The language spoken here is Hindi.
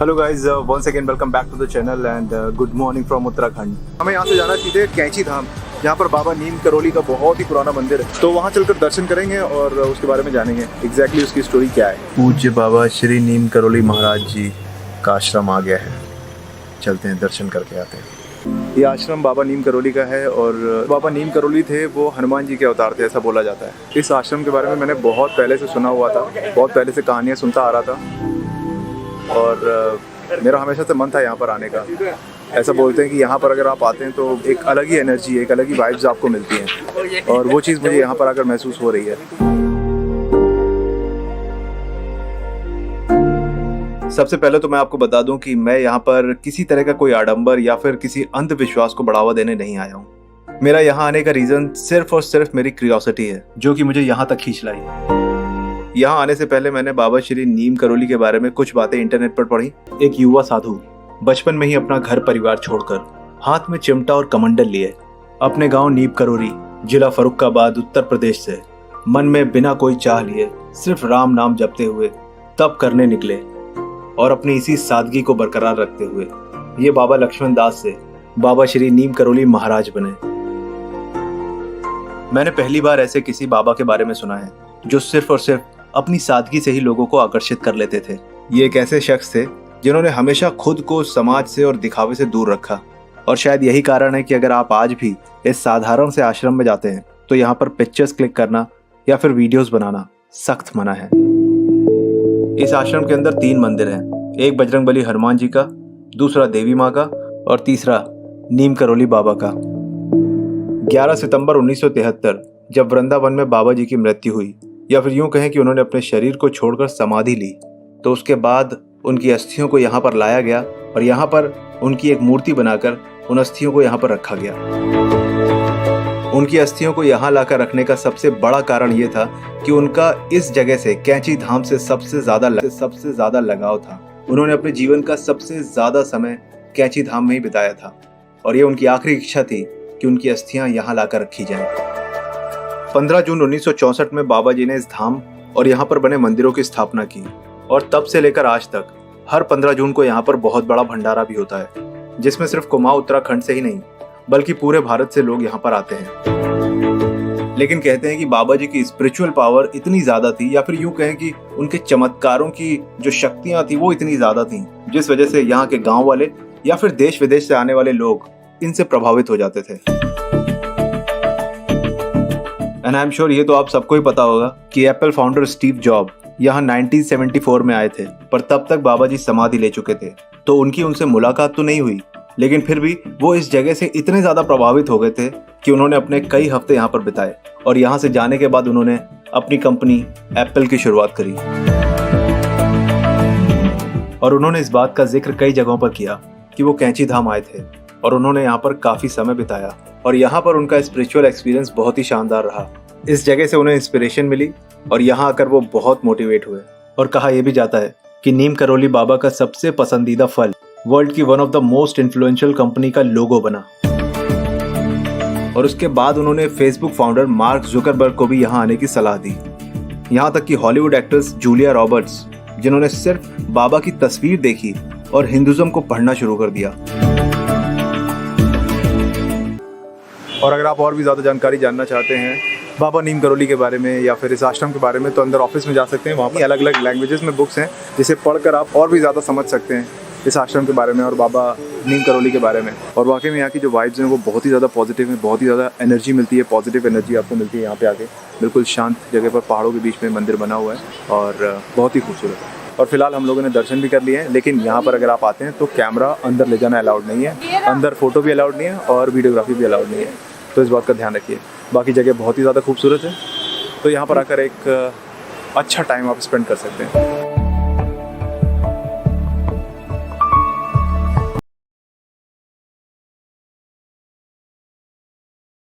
Hello guys, once again welcome back to the channel and good morning from Uttarakhand. हमें यहाँ से जाना सीधे कैंची धाम, जहाँ पर बाबा नीम करोली का बहुत ही पुराना मंदिर है। तो वहाँ चलकर दर्शन करेंगे और उसके बारे में जानेंगे एग्जैक्टली उसकी स्टोरी क्या है। पूज्य बाबा श्री नीम करोली महाराज जी का आश्रम आ गया है, चलते हैं दर्शन करके आते हैं। ये आश्रम बाबा नीम करोली का है और बाबा नीम करोली थे वो हनुमान जी के अवतार थे, ऐसा बोला जाता है। इस आश्रम के बारे में मैंने बहुत पहले से सुना हुआ था, बहुत पहले से कहानियाँ सुनता आ रहा था और मेरा हमेशा से मन था यहाँ पर आने का। ऐसा बोलते हैं कि यहाँ पर अगर आप आते हैं तो एक अलग ही एनर्जी, एक अलग ही वाइब्स आपको मिलती हैं और वो चीज़ मुझे यहाँ पर आकर महसूस हो रही है। सबसे पहले तो मैं आपको बता दूं कि मैं यहाँ पर किसी तरह का कोई आडंबर या फिर किसी अंधविश्वास को बढ़ावा देने नहीं आया हूँ। मेरा यहाँ आने का रीज़न सिर्फ और सिर्फ मेरी क्यूरियोसिटी है, जो कि मुझे यहाँ तक खींच लाई। यहाँ आने से पहले मैंने बाबा श्री नीम करोली के बारे में कुछ बातें इंटरनेट पर पढ़ी। एक युवा साधु बचपन में ही अपना घर परिवार छोड़कर हाथ में चिमटा और कमंडल लिए अपने गांव नीम करोली, जिला फर्रुखाबाद, उत्तर प्रदेश से मन में बिना कोई चाह लिए सिर्फ राम नाम जपते हुए तप करने निकले और अपनी इसी सादगी को बरकरार रखते हुए ये बाबा लक्ष्मण दास से बाबा श्री नीम करोली महाराज बने। मैंने पहली बार ऐसे किसी बाबा के बारे में सुना है जो सिर्फ और सिर्फ अपनी सादगी से ही लोगों को आकर्षित कर लेते थे। ये एक ऐसे शख्स थे जिन्होंने हमेशा खुद को समाज से और दिखावे से दूर रखा और शायद यही कारण है कि अगर आप आज भी इस साधारण से आश्रम में जाते हैं तो यहाँ पर पिक्चर्स क्लिक करना या फिर वीडियोस बनाना सख्त मना है। इस आश्रम के अंदर 3 मंदिर हैं, एक बजरंगबली हनुमान जी का, दूसरा देवी माँ का और तीसरा नीम करोली बाबा का। 11 सितंबर 1973 जब वृंदावन में बाबा जी की मृत्यु हुई, या फिर यूं कहें कि उन्होंने अपने शरीर को छोड़कर समाधि ली, तो उसके बाद उनकी अस्थियों को यहाँ पर लाया गया और यहाँ पर उनकी एक मूर्ति बनाकर उन अस्थियों को यहाँ पर रखा गया। उनकी अस्थियों को यहाँ लाकर रखने का सबसे बड़ा कारण ये था कि उनका इस जगह से, कैंची धाम से सबसे ज्यादा लगाव था। उन्होंने अपने जीवन का सबसे ज्यादा समय कैंची धाम में ही बिताया था और ये उनकी आखिरी इच्छा थी कि उनकी अस्थियां यहाँ लाकर रखी जाएं। 15 जून 1964 में बाबा जी ने इस धाम और यहाँ पर बने मंदिरों की स्थापना की और तब से लेकर आज तक हर 15 जून को यहाँ पर बहुत बड़ा भंडारा भी होता है, जिसमें सिर्फ कुमाऊं उत्तराखंड से ही नहीं बल्कि पूरे भारत से लोग यहाँ पर आते हैं। लेकिन कहते हैं कि बाबा जी की स्पिरिचुअल पावर इतनी ज्यादा थी, या फिर यूं कहें कि उनके चमत्कारों की जो शक्तियां थी वो इतनी ज्यादा थी, जिस वजह से यहाँ के गांव वाले या फिर देश विदेश से आने वाले लोग इनसे प्रभावित हो जाते थे। एंड आई एम श्योर ये तो आप सबको ही पता होगा कि एप्पल फाउंडर स्टीव जॉब यहाँ 1974 में आए थे, पर तब तक बाबा जी समाधि ले चुके थे, तो उनकी उनसे मुलाकात तो नहीं हुई, लेकिन फिर भी वो इस जगह से इतने ज्यादा प्रभावित हो गए थे कि उन्होंने अपने कई हफ्ते यहाँ पर बिताए और यहाँ से जाने के बाद उन्होंने अपनी कंपनी एप्पल की शुरुआत करी। और उन्होंने इस बात का जिक्र कई जगहों पर किया कि वो कैंची धाम आए थे और उन्होंने यहाँ पर काफी समय बिताया और यहाँ पर उनका स्पिरिचुअल एक्सपीरियंस बहुत ही शानदार रहा। इस जगह से उन्हें इंस्पिरेशन मिली और यहाँ आकर वो बहुत मोटिवेट हुए और कहा यह भी जाता है कि नीम करोली बाबा का सबसे पसंदीदा फल वर्ल्ड की one of the most influential company का लोगो बना। और उसके बाद उन्होंने फेसबुक फाउंडर मार्क जुकरबर्ग को भी यहाँ आने की सलाह दी। यहाँ तक कि हॉलीवुड एक्ट्रेस जूलिया रॉबर्ट्स, जिन्होंने सिर्फ बाबा की तस्वीर देखी और हिंदुइज्म को पढ़ना शुरू कर दिया। और अगर आप और भी ज़्यादा जानकारी जानना चाहते हैं बाबा नीम करोली के बारे में या फिर इस आश्रम के बारे में, तो अंदर ऑफिस में जा सकते हैं। वहाँ पर अलग अलग लैंग्वेजेस में बुक्स हैं जिसे पढ़कर आप और भी ज़्यादा समझ सकते हैं इस आश्रम के बारे में और बाबा नीम करोली के बारे में। और वाकई में यहाँ की जो वाइब्स हैं वो बहुत ही ज़्यादा पॉजिटिव है, बहुत ही ज़्यादा एनर्जी मिलती है, पॉजिटिव एनर्जी आपको मिलती है यहाँ पे आके। बिल्कुल शांत जगह पर पहाड़ों के बीच में मंदिर बना हुआ है और बहुत ही खूबसूरत है। और फिलहाल हम लोगों ने दर्शन भी कर लिए हैं, लेकिन यहाँ पर अगर आप आते हैं तो कैमरा अंदर ले जाना अलाउड नहीं है, अंदर फोटो भी अलाउड नहीं है और वीडियोग्राफी भी अलाउड नहीं है, तो इस बात का ध्यान रखिए। बाकी जगह बहुत ही ज़्यादा खूबसूरत है, तो यहाँ पर आकर एक अच्छा टाइम आप स्पेंड कर सकते हैं।